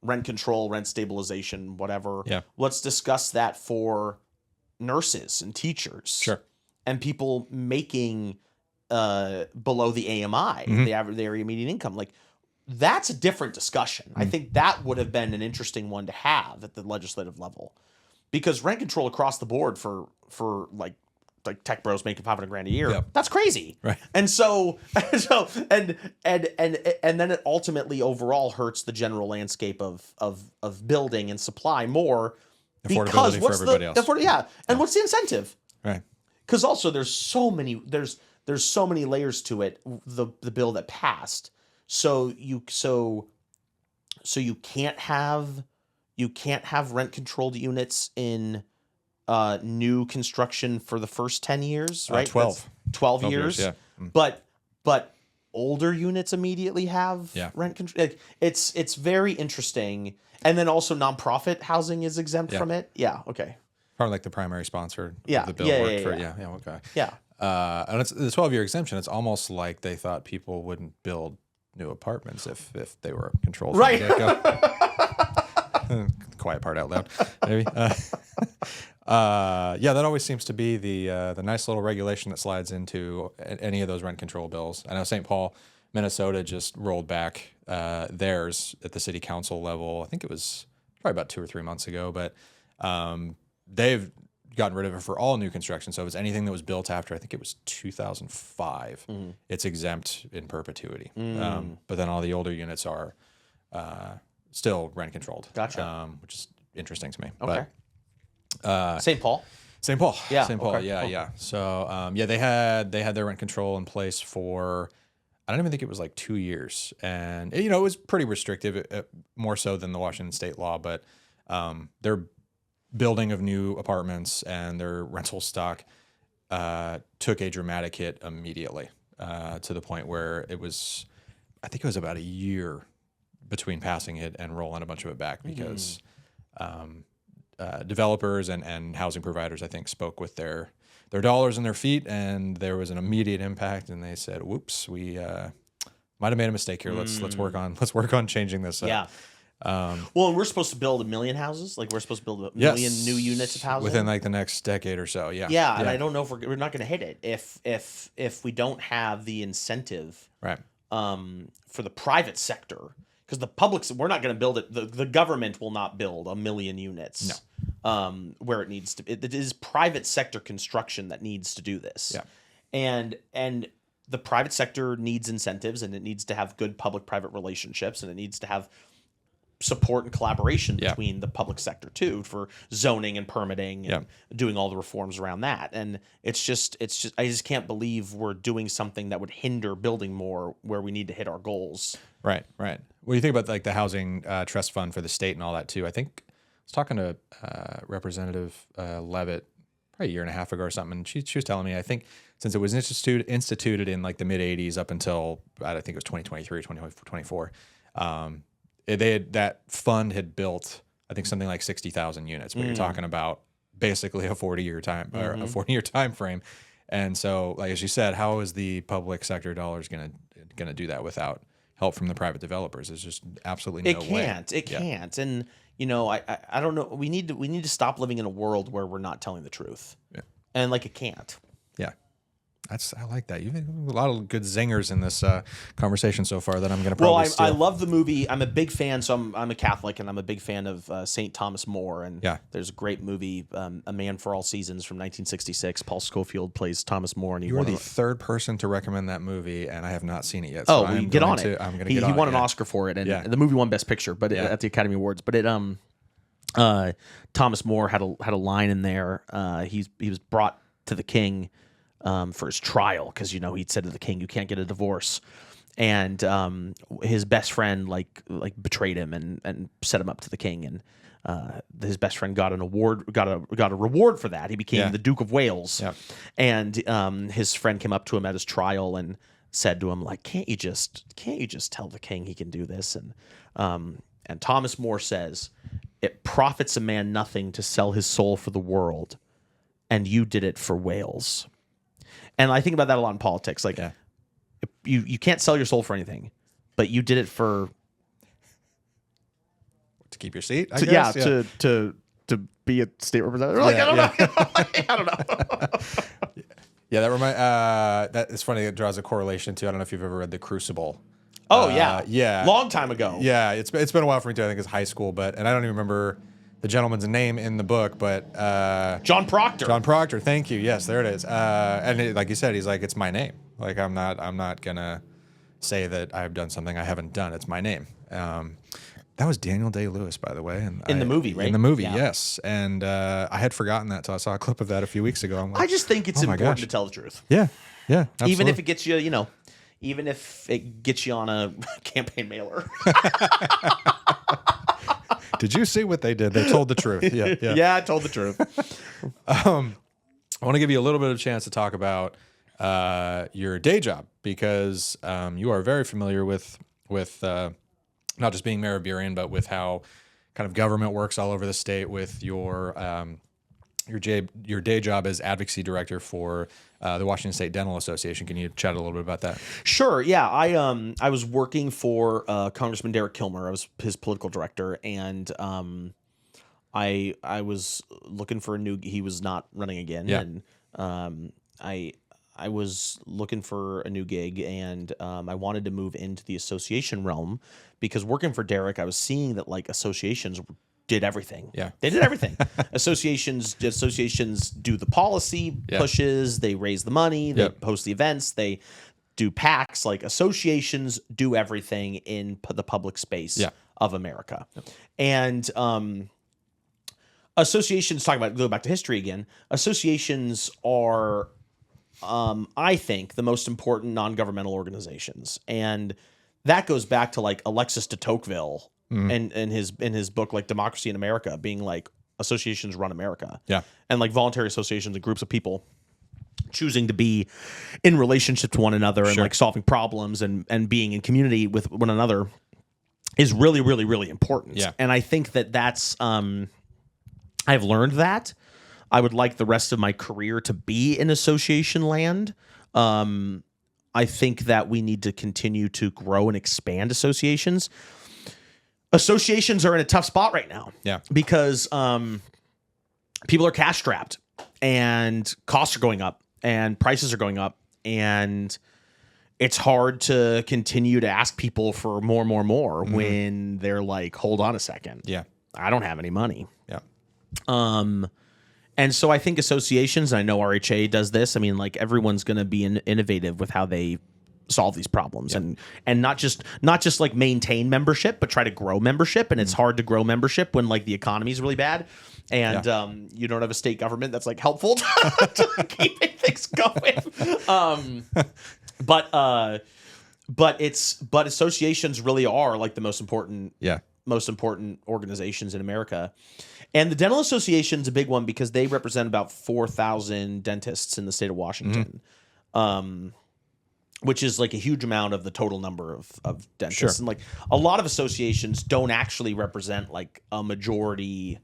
rent control, rent stabilization, whatever. Yeah. Let's discuss that for nurses and teachers. Sure. And people making below the AMI, the area median income. Like that's a different discussion. I think that would have been an interesting one to have at the legislative level. Because rent control across the board for like tech bros making $500,000 a year, that's crazy. Right. And so and then it ultimately overall hurts the general landscape of building and supply more because for everybody else. What's the incentive? Right. Because also there's so many layers to it, the bill that passed. So you can't have rent controlled units in new construction for the first 10 years, right? 12 years. Yeah. But older units immediately have rent control. It's very interesting. And then also nonprofit housing is exempt from it. Yeah. Okay. Probably like the primary sponsor of the bill worked for. Okay. Yeah. And it's the 12-year exemption. It's almost like they thought people wouldn't build new apartments if they were controlled from right. the get-go. quiet part out loud. Maybe. Yeah, that always seems to be the nice little regulation that slides into any of those rent control bills. I know St. Paul, Minnesota just rolled back theirs at the city council level. I think it was probably about 2 or 3 months ago, but they've gotten rid of it for all new construction. So if it's anything that was built after, I think it was 2005, it's exempt in perpetuity. But then all the older units are still rent controlled. Gotcha. Which is interesting to me. Okay. But, St. Paul. St. Paul. Yeah. St. Paul. Okay. Yeah. Cool. Yeah. So, they had their rent control in place for, I don't even think it was like 2 years. And, it was pretty restrictive, more so than the Washington state law, but their building of new apartments and their rental stock took a dramatic hit immediately to the point where I think it was about a year between passing it and rolling a bunch of it back because developers and housing providers, I think, spoke with their dollars and their feet, and there was an immediate impact, and they said, "Whoops, we might have made a mistake here. Let's work on changing this." Yeah. Well, and we're supposed to build 1 million houses. Like we're supposed to build 1 million new units of housing within like the next decade or so. Yeah. Yeah, and I don't know if we're not going to hit it if we don't have the incentive Right. For the private sector, because the public, we're not going to build it. The government will not build 1 million units. No. Where it needs to. It is private sector construction that needs to do this. Yeah. And the private sector needs incentives, and it needs to have good public-private relationships, and it needs to have support and collaboration between the public sector too for zoning and permitting and doing all the reforms around that. And it's just I just can't believe we're doing something that would hinder building more where we need to hit our goals. Right. Well, you think about like the housing trust fund for the state and all that too. I think I was talking to Representative Levitt probably a year and a half ago or something. And she was telling me, I think since it was instituted in like the mid 80s up until I think it was 2023, 2024, that fund had built, I think, something like 60,000 units, but you're talking about basically a 40-year time or a 40-year time frame. And so, like as you said, how is the public sector dollars going to do that without help from the private developers? There's just absolutely no way. It can't. And I don't know. We need to stop living in a world where we're not telling the truth. Yeah. And like it can't. Yeah. I like that. You've had a lot of good zingers in this conversation so far that I'm going to probably steal. I love the movie. I'm a big fan. So I'm a Catholic, and I'm a big fan of St. Thomas More. And there's a great movie, A Man for All Seasons from 1966. Paul Scofield plays Thomas More. And you are the third person to recommend that movie, and I have not seen it yet. So well, get on it. I'm going to get on it. He won an Oscar for it, and the movie won Best Picture, but at the Academy Awards. But Thomas More had a line in there. He was brought to the king for his trial because he'd said to the king, "You can't get a divorce," and his best friend like betrayed him and set him up to the king, and his best friend got a reward for that. He became the Duke of Wales, and his friend came up to him at his trial and said to him like, "Can't you just tell the king he can do this?" And Thomas More says, "It profits a man nothing to sell his soul for the world, and you did it for Wales." And I think about that a lot in politics. Like, you can't sell your soul for anything, but you did it for to keep your seat. I guess. To be a state representative. Like, I don't know. I don't know. That it's funny. It draws a correlation to. I don't know if you've ever read The Crucible. Oh long time ago. Yeah, it's been a while for me too. I think it's high school, and I don't even remember the gentleman's name in the book, but John Proctor. John Proctor, thank you. Yes, there it is. And like you said, he's like, it's my name. Like I'm not gonna say that I've done something I haven't done. It's my name. That was Daniel Day-Lewis, by the way, and in the movie, right? In the movie, yes. And I had forgotten that till I saw a clip of that a few weeks ago. I'm like, I just think it's important to tell the truth. Yeah, absolutely. Even if it gets you, even if it gets you on a campaign mailer. Did you see what they did? They told the truth. Yeah, I told the truth. I want to give you a little bit of a chance to talk about your day job because you are very familiar with not just being mayor of Burien, but with how kind of government works all over the state with your day job as advocacy director for the Washington State Dental Association. Can you chat a little bit about that? Sure. Yeah, I was working for Congressman Derek Kilmer. I was his political director, and I was looking for a new. He was not running again, Yeah. and I was looking for a new gig, and I wanted to move into the association realm because working for Derek, I was seeing that like associations did everything. Yeah. They did everything. associations do the policy Yeah. pushes, they raise the money, they Yep. host the events, they do PACs. Like associations do everything in the public space Yeah. of America. And associations, go back to history again, associations are I think the most important non-governmental organizations, and that goes back to like Alexis de Tocqueville and in his book like Democracy in America, being like associations run America, Yeah. and like voluntary associations and groups of people choosing to be in relationship to one another and Sure. like solving problems and being in community with one another is really, really, really important. Yeah. And I think that's I've learned that. I would like the rest of my career to be in association land. I think that we need to continue to grow and expand associations. Associations are in a tough spot right now. Yeah. Because people are cash strapped and costs are going up and prices are going up, and it's hard to continue to ask people for more when they're like, hold on a second. Yeah. I don't have any money. Yeah. And so I think associations, and I know RHA does this. I mean, like everyone's going to be innovative with how they solve these problems, and not just like maintain membership, but try to grow membership. And it's hard to grow membership when like the economy is really bad, and you don't have a state government that's like helpful to keeping things going. But associations really are like the most important organizations in America. And the Dental Association is a big one because they represent about 4,000 dentists in the state of Washington, which is like a huge amount of the total number of dentists. Sure. And like a lot of associations don't actually represent like a majority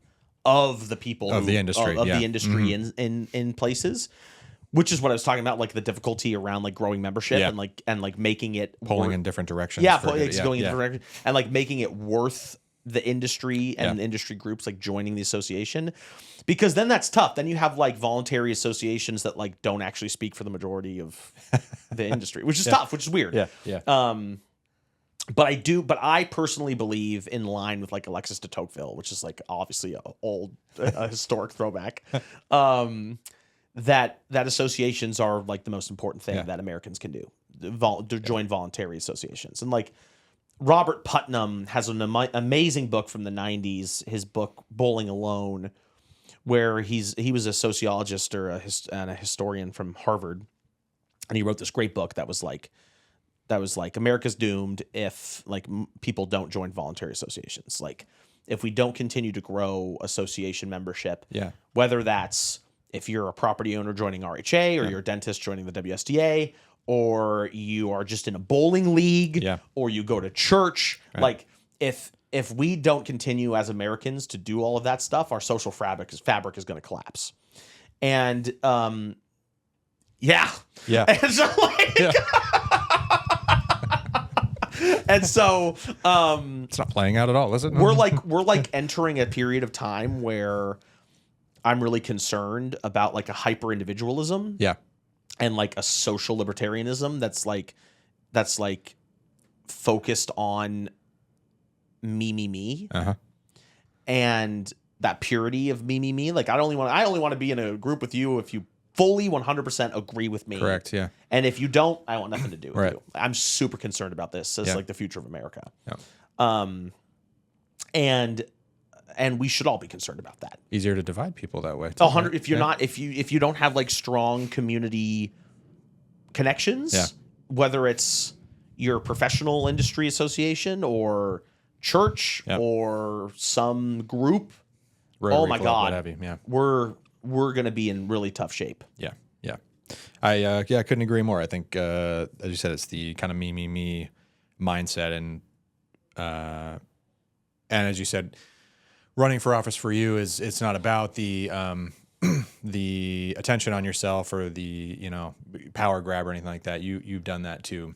of the people Of the industry, of yeah. the industry in places. Which is what I was talking about, like the difficulty around like growing membership Yeah. and like making it Pulling in different directions. yeah, for it's good. going in Yeah. different directions, and like making it worth the industry and Yeah. the industry groups like joining the association, because then that's tough. Then you have like voluntary associations that like don't actually speak for the majority of the industry, which is tough, which is weird. Yeah. Yeah. But I personally believe, in line with like Alexis de Tocqueville, which is like obviously a historic throwback, that associations are like the most important thing that Americans can do. To join voluntary associations. And like Robert Putnam has an amazing book from the 90s, his book Bowling Alone, where he was a sociologist or a historian from Harvard, and he wrote this great book that was like America's doomed if like people don't join voluntary associations. Like if we don't continue to grow association membership, whether that's if you're a property owner joining RHA, or you're a dentist joining the WSDA, or you are just in a bowling league, or you go to church, like if we don't continue as Americans to do all of that stuff, our social fabric is going to collapse. And and so like, and so It's not playing out at all, is it? we're like entering a period of time where I'm really concerned about like a hyper individualism, and like a social libertarianism that's like focused on me, and that purity of me. Like I only want to be in a group with you if you fully 100% agree with me. Correct. Yeah. And if you don't, I want nothing to do with Right. you. I'm super concerned about this as like the future of America. Yeah. And we should all be concerned about that. Easier to divide people that way. Too, 100. right? If you're not, if you don't have like strong community connections, whether it's your professional industry association or church or some group, Rotary oh my Club, God, what have you. Yeah. we're going to be in really tough shape. Yeah. Yeah. I couldn't agree more. I think, as you said, it's the kind of me mindset, and as you said, running for office for you it's not about the the attention on yourself or the power grab or anything like that. You've done that to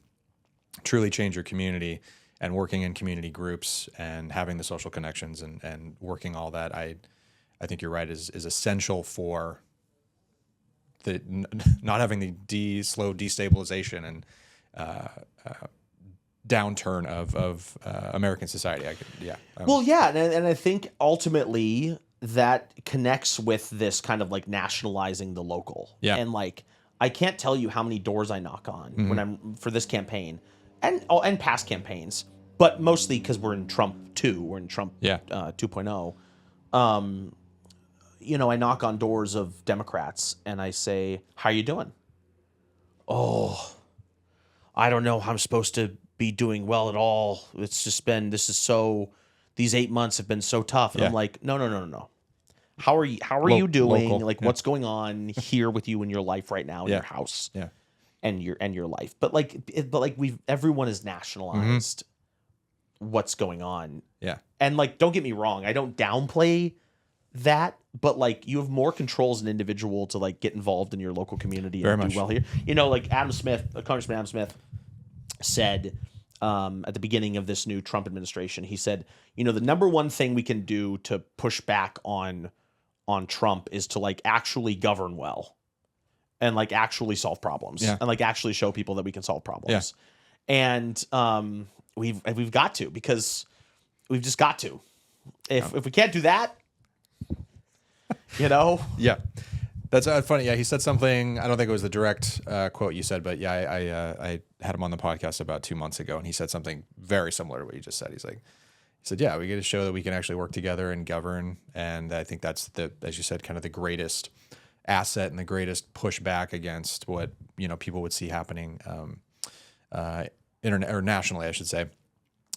truly change your community, and working in community groups and having the social connections and working all that. I think you're right, is essential for the not having the slow destabilization and downturn of American society. And I think ultimately that connects with this kind of like nationalizing the local. Yeah. And like I can't tell you how many doors I knock on when I'm for this campaign and past campaigns, but mostly because we're in Trump 2, we're in Trump 2.0. I knock on doors of Democrats and I say, "How you doing?" "Oh, I don't know how I'm supposed to be doing well at all. It's just been these 8 months have been so tough." And I'm like, no. How are you doing? Local. Like, what's going on here with you in your life right now, in your house, and your life? But everyone has nationalized what's going on. Yeah. And like, don't get me wrong, I don't downplay that, but like, you have more control as an individual to like get involved in your local community and do well here. Like Congressman Adam Smith said at the beginning of this new Trump administration, he said, the number one thing we can do to push back on Trump is to like actually govern well and like actually solve problems and like actually show people that we can solve problems. And we've got to, because we've just got to. If we can't do that, Yeah. That's funny. Yeah, he said something. I don't think it was the direct quote you said, but I had him on the podcast about 2 months ago, and he said something very similar to what you just said. He said, "Yeah, we get to show that we can actually work together and govern," and I think that's as you said, kind of the greatest asset and the greatest pushback against what people would see happening or nationally, I should say.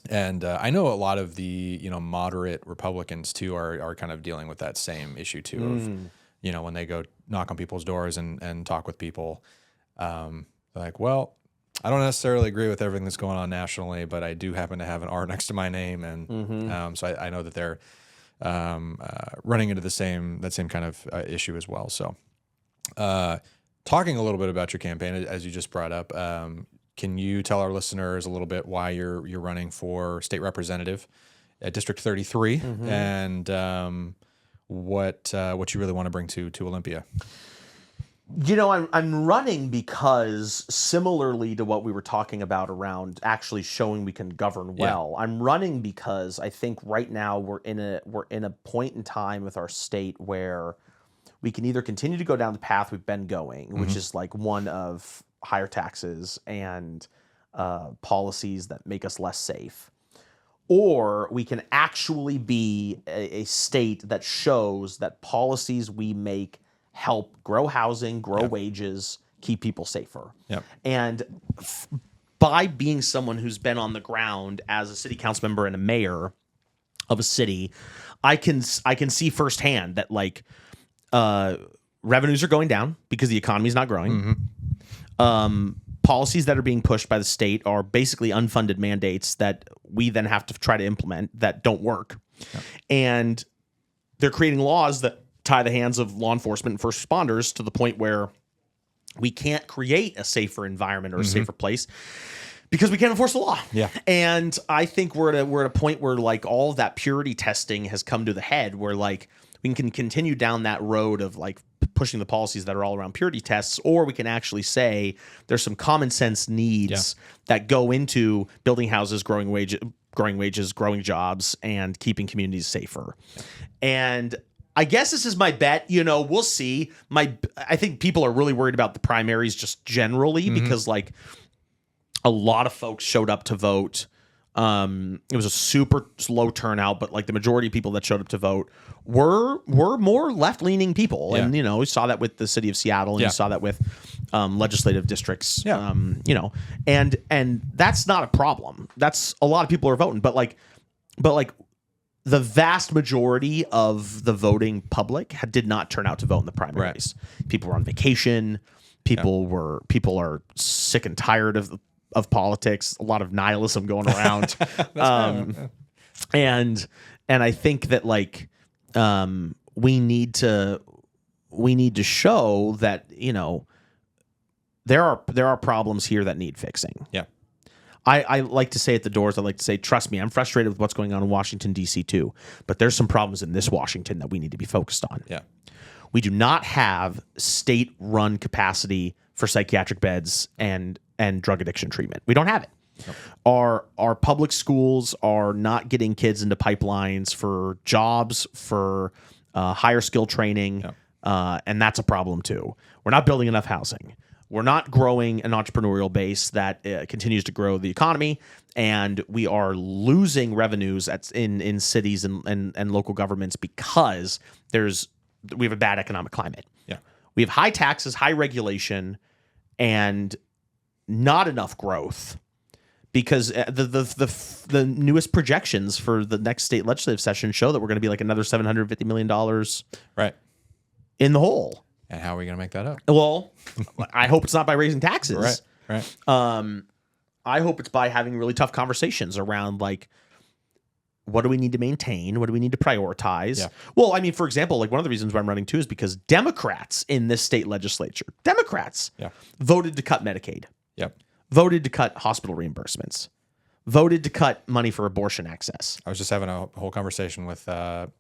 And I know a lot of the moderate Republicans too are kind of dealing with that same issue too of when they go knock on people's doors and talk with people, they're like, well, I don't necessarily agree with everything that's going on nationally, but I do happen to have an R next to my name, and so I know that they're running into that same kind of issue as well. So, talking a little bit about your campaign, as you just brought up, can you tell our listeners a little bit why you're running for state representative at District 33 and what you really want to bring to Olympia? I'm running because, similarly to what we were talking about around actually showing we can govern well, I'm running because I think right now we're in a point in time with our state where we can either continue to go down the path we've been going, which is like one of higher taxes and policies that make us less safe, or we can actually be a state that shows that policies we make help grow housing, grow wages, keep people safer. And by being someone who's been on the ground as a city council member and a mayor of a city, I can see firsthand that like revenues are going down because the economy is not growing. Policies that are being pushed by the state are basically unfunded mandates that we then have to try to implement that don't work. And they're creating laws that tie the hands of law enforcement and first responders to the point where we can't create a safer environment or a safer place because we can't enforce the law. And I think we're at a point where like all of that purity testing has come to the head, where like we can continue down that road of like pushing the policies that are all around purity tests, or we can actually say there's some common sense needs that go into building houses, growing wages, growing jobs, and keeping communities safer. And I guess this is my bet. We'll see. I think people are really worried about the primaries just generally because like a lot of folks showed up to vote. It was a super slow turnout, but like the majority of people that showed up to vote were more left-leaning people. And, we saw that with the city of Seattle, and you saw that with legislative districts, and that's not a problem. That's a lot of people are voting, but the vast majority of the voting public did not turn out to vote in the primaries. People were on vacation. People are sick and tired of politics. A lot of nihilism going around. And I think that like we need to show that there are problems here that need fixing. I like to say at the doors, I like to say, trust me, I'm frustrated with what's going on in Washington, D.C. too, but there's some problems in this Washington that we need to be focused on. Yeah. We do not have state-run capacity for psychiatric beds and drug addiction treatment. We don't have it. Nope. Our public schools are not getting kids into pipelines for jobs, for higher skill training, and that's a problem too. We're not building enough housing. We're not growing an entrepreneurial base that continues to grow the economy, and we are losing revenues in cities and local governments because we have a bad economic climate. Yeah, we have high taxes, high regulation, and not enough growth. Because the newest projections for the next state legislative session show that we're going to be like another $750 million right in the hole. And how are we going to make that up? Well, I hope it's not by raising taxes. Right. I hope it's by having really tough conversations around like, what do we need to maintain? What do we need to prioritize? Yeah. Well, I mean, for example, like one of the reasons why I'm running too is because Democrats in this state legislature, voted to cut Medicaid. Yep. Voted to cut hospital reimbursements. Voted to cut money for abortion access. I was just having a whole conversation with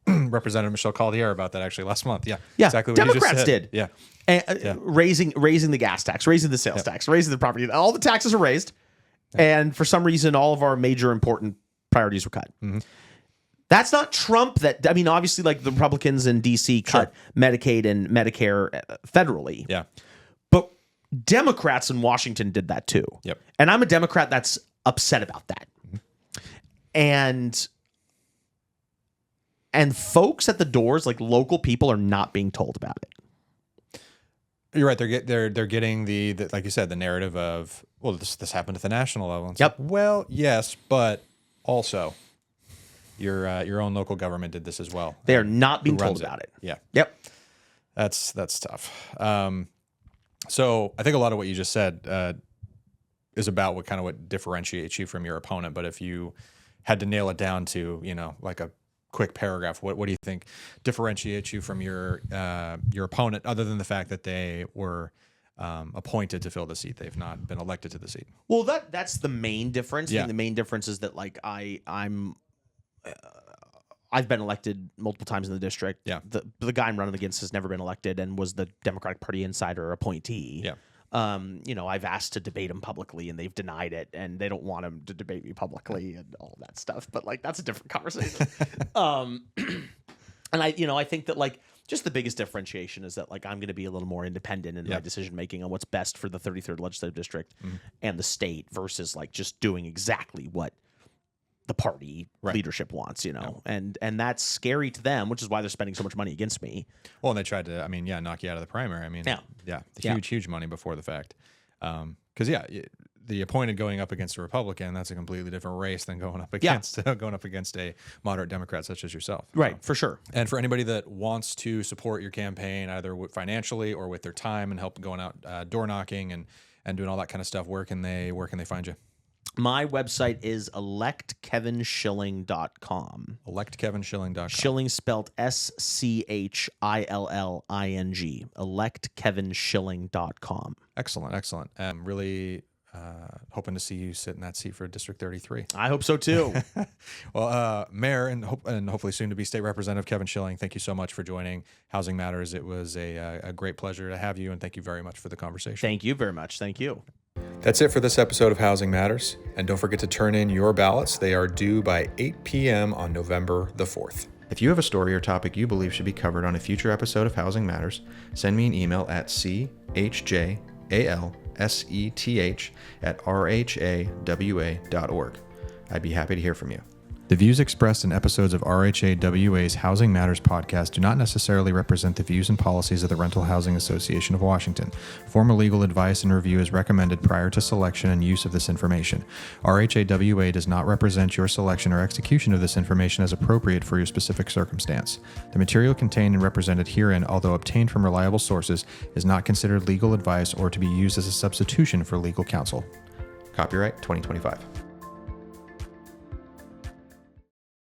Representative Michelle Caldier about that actually last month. Yeah, exactly what Democrats did. Yeah. And, raising the gas tax, raising the sales tax, raising the property. All the taxes are raised. And for some reason, all of our major important priorities were cut. Mm-hmm. That's not Trump. Obviously, like the Republicans in D.C. cut Medicaid and Medicare federally. Yeah. But Democrats in Washington did that too. Yep. And I'm a Democrat that's upset about that. Mm-hmm. And folks at the doors, like local people, are not being told about it. You're right. They're getting the like you said, the narrative of, well, this happened at the national level. And yep. Like, well, yes, but also your own local government did this as well. They are not being told about it. Yeah. Yep. That's tough. So I think a lot of what you just said is about what differentiates you from your opponent. But if you had to nail it down to, like a quick paragraph, what do you think differentiates you from your opponent, other than the fact that they were appointed to fill the seat? They've not been elected to the seat. Well, that's the main difference. Yeah. I think the main difference is that like I've been elected multiple times in the district. Yeah. The guy I'm running against has never been elected and was the Democratic Party insider appointee. Yeah. I've asked to debate him publicly and they've denied it, and they don't want him to debate me publicly and all that stuff. But like, that's a different conversation. And I think that like just the biggest differentiation is that like I'm going to be a little more independent in my decision making on what's best for the 33rd legislative district and the state versus like just doing exactly what the party leadership wants, and that's scary to them, which is why they're spending so much money against me. Well, and they tried to, knock you out of the primary. Huge money before the fact. Because the appointed going up against a Republican, that's a completely different race than going up against a moderate Democrat such as yourself. Right, So, for sure. And for anybody that wants to support your campaign, either financially or with their time and help going out door knocking and doing all that kind of stuff, where can they find you? My website is electkevinschilling.com. Electkevinschilling.com. Schilling spelled Schilling. Electkevinschilling.com. Excellent. I'm really hoping to see you sit in that seat for District 33. I hope so too. Well, Mayor and hopefully soon to be State Representative Kevin Schilling, thank you so much for joining Housing Matters. It was a great pleasure to have you, and thank you very much for the conversation. Thank you very much. Thank you. That's it for this episode of Housing Matters. And don't forget to turn in your ballots. They are due by 8 p.m. on November the 4th. If you have a story or topic you believe should be covered on a future episode of Housing Matters, send me an email at chjalseth@rhawa.org. I'd be happy to hear from you. The views expressed in episodes of RHAWA's Housing Matters podcast do not necessarily represent the views and policies of the Rental Housing Association of Washington. Formal legal advice and review is recommended prior to selection and use of this information. RHAWA does not represent your selection or execution of this information as appropriate for your specific circumstance. The material contained and represented herein, although obtained from reliable sources, is not considered legal advice or to be used as a substitution for legal counsel. Copyright 2025.